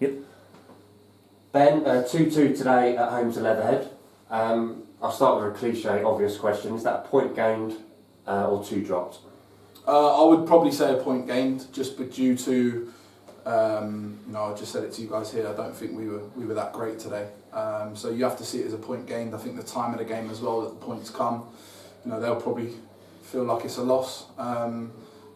Yep. Ben, 2-2 today at home to Leatherhead. I'll start with a cliche, obvious question. Is that a point gained or 2 dropped? I would probably say a point gained, just due to, I just said it to you guys here, I don't think we were that great today. So you have to see it as a point gained. I think the time of the game as well, that the points come, they'll probably feel like it's a loss.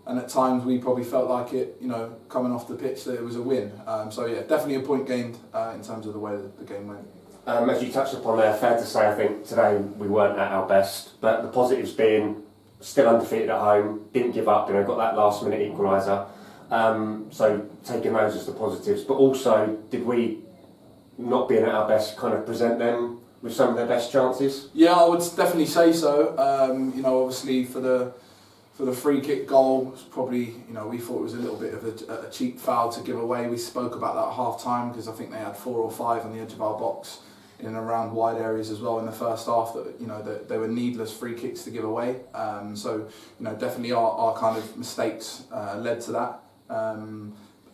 And at times we probably felt like it, coming off the pitch, that it was a win. So yeah, definitely a point gained in terms of the way that the game went. As you touched upon there, fair to say I think today we weren't at our best, but the positives being still undefeated at home, didn't give up, got that last minute equaliser. So taking those as the positives, but also did we, not being at our best, kind of present them with some of their best chances? Yeah, I would definitely say so. Obviously for the free kick goal, it's probably, we thought it was a little bit of a cheap foul to give away. We spoke about that at half time because I think they had 4 or 5 on the edge of our box in and around wide areas as well in the first half that they were needless free kicks to give away. So definitely our kind of mistakes led to that.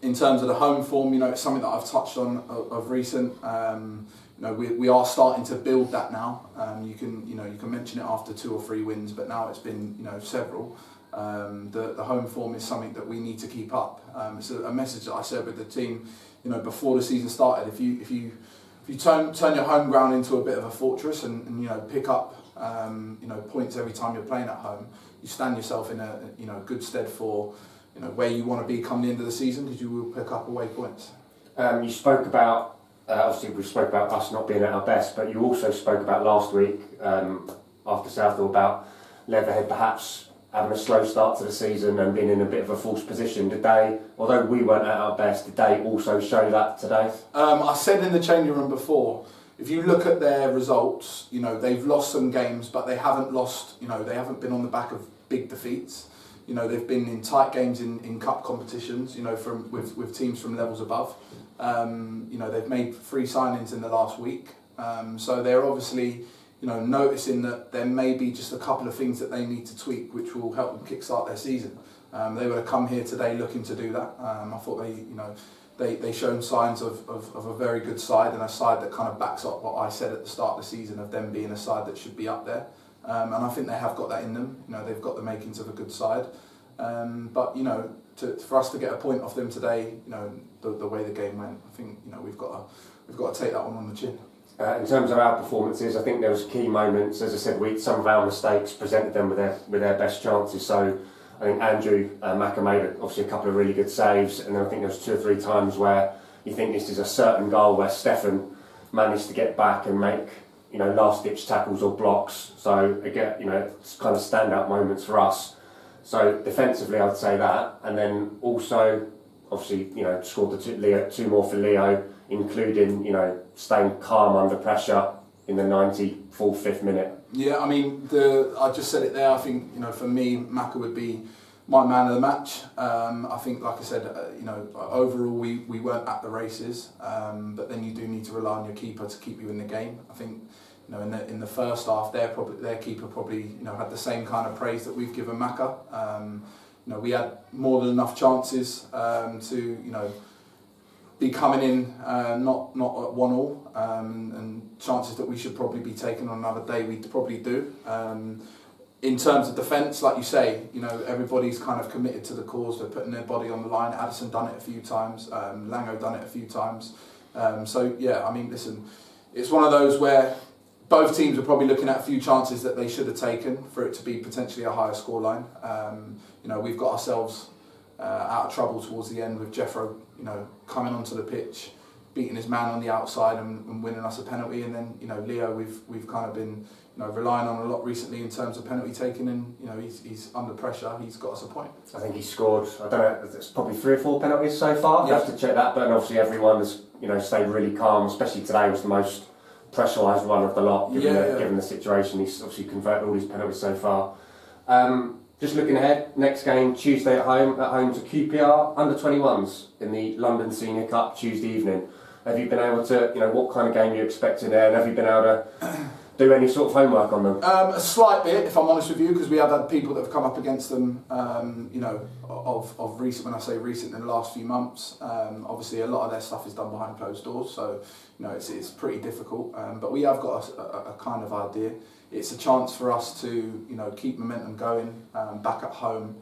In terms of the home form, it's something that I've touched on of recent. We are starting to build that now. You can mention it after 2 or 3 wins, but now it's been several. The home form is something that we need to keep up. It's a message that I shared with the team, before the season started. If you turn your home ground into a bit of a fortress and pick up points every time you're playing at home, you stand yourself in a good stead for where you want to be come the end of the season, because you will pick up away points. You spoke about, obviously we spoke about us not being at our best, but you also spoke about last week after Southall about Leatherhead perhaps having a slow start to the season and being in a bit of a false position. Did they, although we weren't at our best, did they also show that today? I said in the changing room before, if you look at their results, they've lost some games, but they haven't lost, they haven't been on the back of big defeats. They've been in tight games in cup competitions, with teams from levels above. They've made 3 signings in the last week. So they're obviously, noticing that there may be just a couple of things that they need to tweak, which will help them kickstart their season. They would have come here today looking to do that. I thought they shown signs of a very good side, and a side that kind of backs up what I said at the start of the season of them being a side that should be up there. And I think they have got that in them. They've got the makings of a good side. But for us to get a point off them today, the way the game went, I think we've got to take that one on the chin. In terms of our performances, I think there was key moments. As I said, some of our mistakes presented them with their best chances. So I think Andrew Macca made obviously a couple of really good saves, and then I think there was 2 or 3 times where you think this is a certain goal where Stefan managed to get back and make last-ditch tackles or blocks. So again, it's kind of standout moments for us. So defensively, I'd say that, and then also, obviously, scored the 2 more for Leo, including staying calm under pressure in the 94th, 5th minute. Yeah, I mean, I just said it there. I think for me, Macca would be my man of the match. I think, like I said, overall we weren't at the races, but then you do need to rely on your keeper to keep you in the game. I think in the first half, their keeper probably had the same kind of praise that we've given Macca. We had more than enough chances to be coming in not at 1-1, and chances that we should probably be taking on another day. We probably do. In terms of defence, like you say, everybody's kind of committed to the cause. They're putting their body on the line. Addison done it a few times. Lango done it a few times. So yeah, I mean, listen, it's one of those where both teams are probably looking at a few chances that they should have taken for it to be potentially a higher scoreline. We've got ourselves out of trouble towards the end with Jeffro, coming onto the pitch, beating his man on the outside and winning us a penalty, and then Leo we've kind of been relying on a lot recently in terms of penalty taking, and he's under pressure. He's got us a point. I think he scored, I don't know, it's probably 3 or 4 penalties so far. Yeah. I have to check that, but obviously everyone has stayed really calm, especially today was the most pressurised one of the lot, given the situation. He's obviously converted all his penalties so far. Just looking ahead, next game Tuesday at home to QPR under-21s in the London Senior Cup Tuesday evening. Have you been able to, what kind of game are you expecting there, and have you been able to do any sort of homework on them? A slight bit, if I'm honest with you, because we have had people that have come up against them, you know, of recent, when I say recent, in the last few months. Obviously, a lot of their stuff is done behind closed doors, so, you know, it's pretty difficult. But we have got a kind of idea. It's a chance for us to, you know, keep momentum going back at home.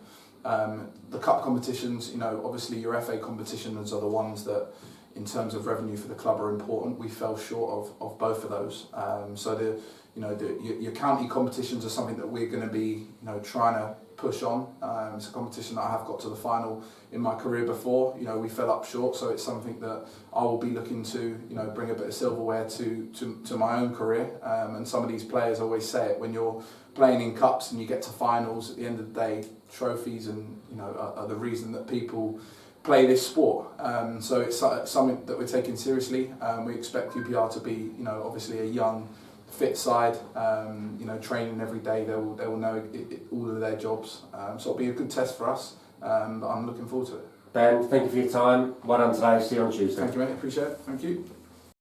The cup competitions, you know, obviously your FA competitions are the ones that, in terms of revenue for the club, are important. We fell short of both of those. So your county competitions are something that we're going to be, you know, trying to push on. It's a competition that I have got to the final in my career before. You know, we fell up short, so it's something that I will be looking to, you know, bring a bit of silverware to my own career. And some of these players always say it, when you're playing in cups and you get to finals, at the end of the day, trophies and, you know, are the reason that people play this sport. So it's something that we're taking seriously. We expect QPR to be, you know, obviously a young, fit side, you know, training every day. They will know all of their jobs. So it'll be a good test for us. But I'm looking forward to it. Ben, thank you for your time. Well done today. See you on Tuesday. Thank you, mate. Appreciate it. Thank you.